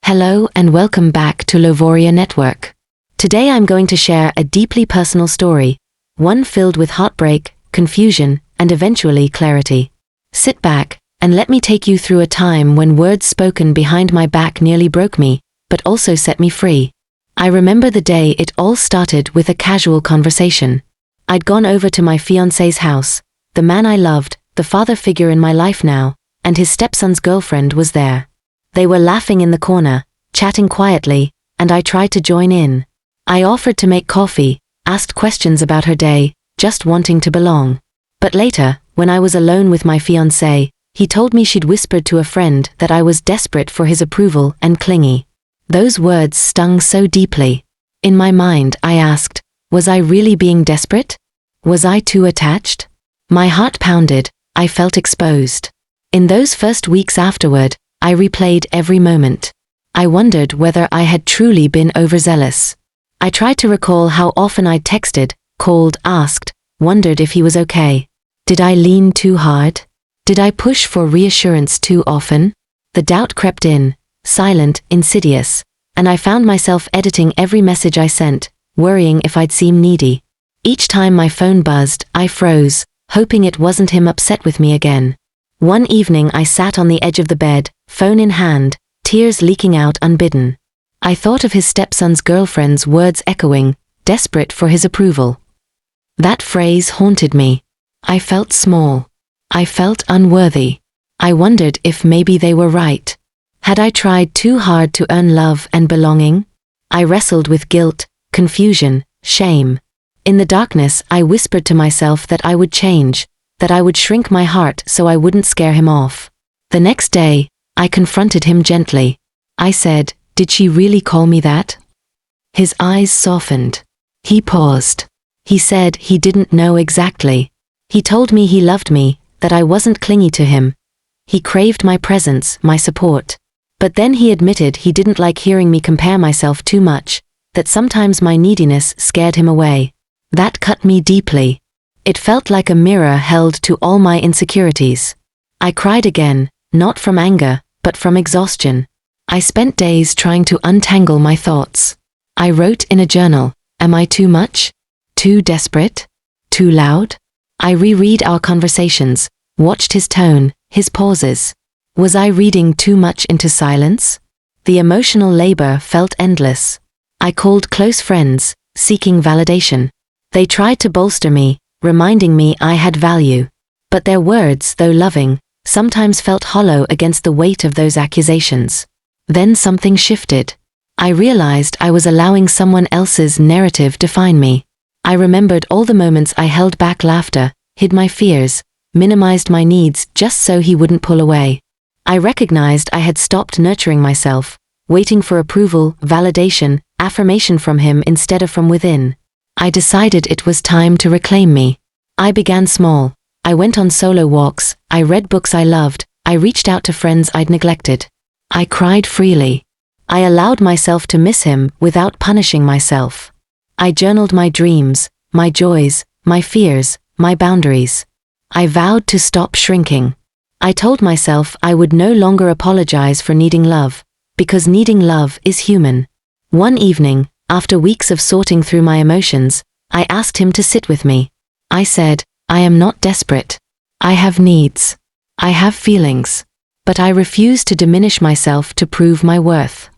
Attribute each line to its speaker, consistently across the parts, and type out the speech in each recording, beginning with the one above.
Speaker 1: Hello and welcome back to Lovoria Network. Today I'm going to share a deeply personal story, one filled with heartbreak, confusion, and eventually clarity. Sit back and let me take you through a time when words spoken behind my back nearly broke me, but also set me free. I remember the day it all started with a casual conversation. I'd gone over to my fiancé's house. The man I loved, the father figure in my life now, and his stepson's girlfriend was there. They were laughing in the corner, chatting quietly, and I tried to join in. I offered to make coffee, asked questions about her day, just wanting to belong. But later, when I was alone with my fiancé, he told me she'd whispered to a friend that I was desperate for his approval and clingy. Those words stung so deeply. In my mind, I asked, was I really being desperate? Was I too attached? My heart pounded, I felt exposed. In those first weeks afterward, I replayed every moment. I wondered whether I had truly been overzealous. I tried to recall how often I'd texted, called, asked, wondered if he was okay. Did I lean too hard? Did I push for reassurance too often? The doubt crept in, silent, insidious, and I found myself editing every message I sent, worrying if I'd seem needy. Each time my phone buzzed, I froze, hoping it wasn't him upset with me again. One evening I sat on the edge of the bed, phone in hand, tears leaking out unbidden. I thought of his stepson's girlfriend's words echoing, desperate for his approval. That phrase haunted me. I felt small. I felt unworthy. I wondered if maybe they were right. Had I tried too hard to earn love and belonging? I wrestled with guilt, confusion, shame. In the darkness, I whispered to myself that I would change, that I would shrink my heart so I wouldn't scare him off. The next day, I confronted him gently. I said, "Did she really call me that?" His eyes softened. He paused. He said he didn't know exactly. He told me he loved me, that I wasn't clingy to him. He craved my presence, my support. But then he admitted he didn't like hearing me compare myself too much, that sometimes my neediness scared him away. That cut me deeply. It felt like a mirror held to all my insecurities. I cried again, not from anger, but from exhaustion. I spent days trying to untangle my thoughts. I wrote in a journal, am I too much? Too desperate? Too loud? I reread our conversations, watched his tone, his pauses. Was I reading too much into silence? The emotional labor felt endless. I called close friends, seeking validation. They tried to bolster me, reminding me I had value. But their words, though loving, sometimes felt hollow against the weight of those accusations. Then something shifted. I realized I was allowing someone else's narrative define me. I remembered all the moments I held back laughter, hid my fears, minimized my needs just so he wouldn't pull away. I recognized I had stopped nurturing myself, waiting for approval, validation, affirmation from him instead of from within. I decided it was time to reclaim me. I began small. I went on solo walks, I read books I loved, I reached out to friends I'd neglected. I cried freely. I allowed myself to miss him without punishing myself. I journaled my dreams, my joys, my fears, my boundaries. I vowed to stop shrinking. I told myself I would no longer apologize for needing love, because needing love is human. One evening, after weeks of sorting through my emotions, I asked him to sit with me. I said, I am not desperate. I have needs. I have feelings. But I refuse to diminish myself to prove my worth.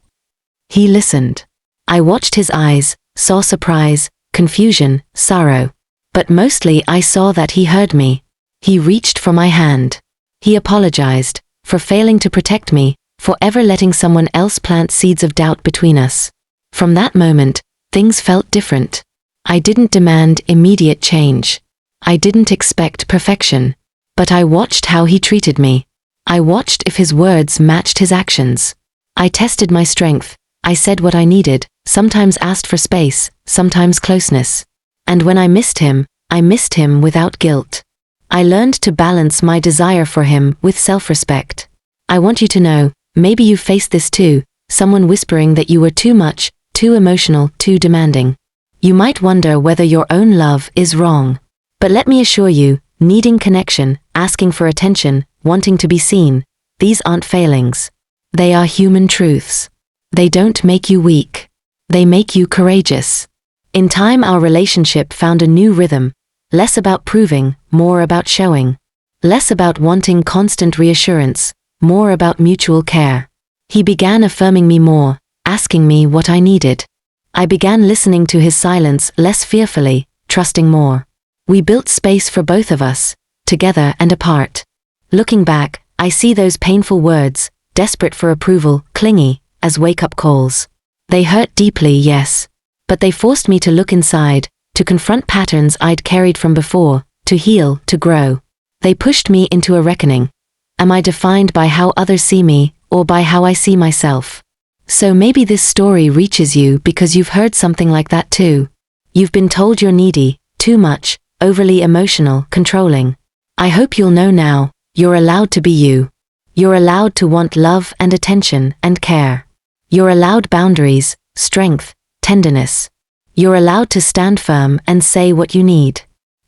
Speaker 1: He listened. I watched his eyes, saw surprise, confusion, sorrow. But mostly I saw that he heard me. He reached for my hand. He apologized for failing to protect me, for ever letting someone else plant seeds of doubt between us. From that moment, things felt different. I didn't demand immediate change. I didn't expect perfection. But I watched how he treated me. I watched if his words matched his actions. I tested my strength. I said what I needed, sometimes asked for space, sometimes closeness. And when I missed him without guilt. I learned to balance my desire for him with self-respect. I want you to know, maybe you faced this too, someone whispering that you were too much, too emotional, too demanding. You might wonder whether your own love is wrong. But let me assure you, needing connection, asking for attention, wanting to be seen, these aren't failings. They are human truths. They don't make you weak. They make you courageous. In time, our relationship found a new rhythm, less about proving, more about showing. Less about wanting constant reassurance, more about mutual care. He began affirming me more, asking me what I needed. I began listening to his silence less fearfully, trusting more. We built space for both of us, together and apart. Looking back, I see those painful words, desperate for approval, clingy, as wake-up calls. They hurt deeply, yes. But they forced me to look inside, to confront patterns I'd carried from before, to heal, to grow. They pushed me into a reckoning. Am I defined by how others see me, or by how I see myself? So maybe this story reaches you because you've heard something like that too. You've been told you're needy, too much, overly emotional, controlling. I hope you'll know now, you're allowed to be you. You're allowed to want love and attention and care. You're allowed boundaries, strength, tenderness. You're allowed to stand firm and say what you need.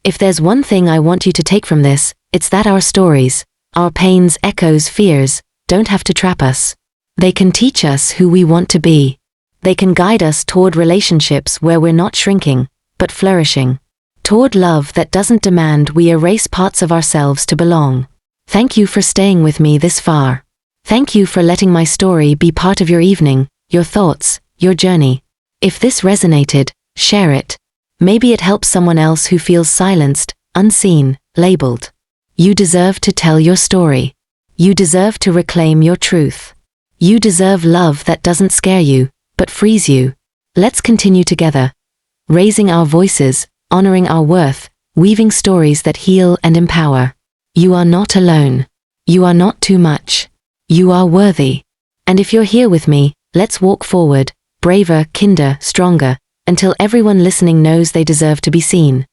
Speaker 1: If there's one thing I want you to take from this, it's that our stories, our pains, echoes, fears, don't have to trap us. They can teach us who we want to be. They can guide us toward relationships where we're not shrinking, but flourishing. Toward love that doesn't demand we erase parts of ourselves to belong. Thank you for staying with me this far. Thank you for letting my story be part of your evening, your thoughts, your journey. If this resonated, share it. Maybe it helps someone else who feels silenced, unseen, labeled. You deserve to tell your story. You deserve to reclaim your truth. You deserve love that doesn't scare you, but frees you. Let's continue together, raising our voices, honoring our worth, weaving stories that heal and empower. You are not alone. You are not too much. You are worthy. And if you're here with me, let's walk forward, braver, kinder, stronger, until everyone listening knows they deserve to be seen.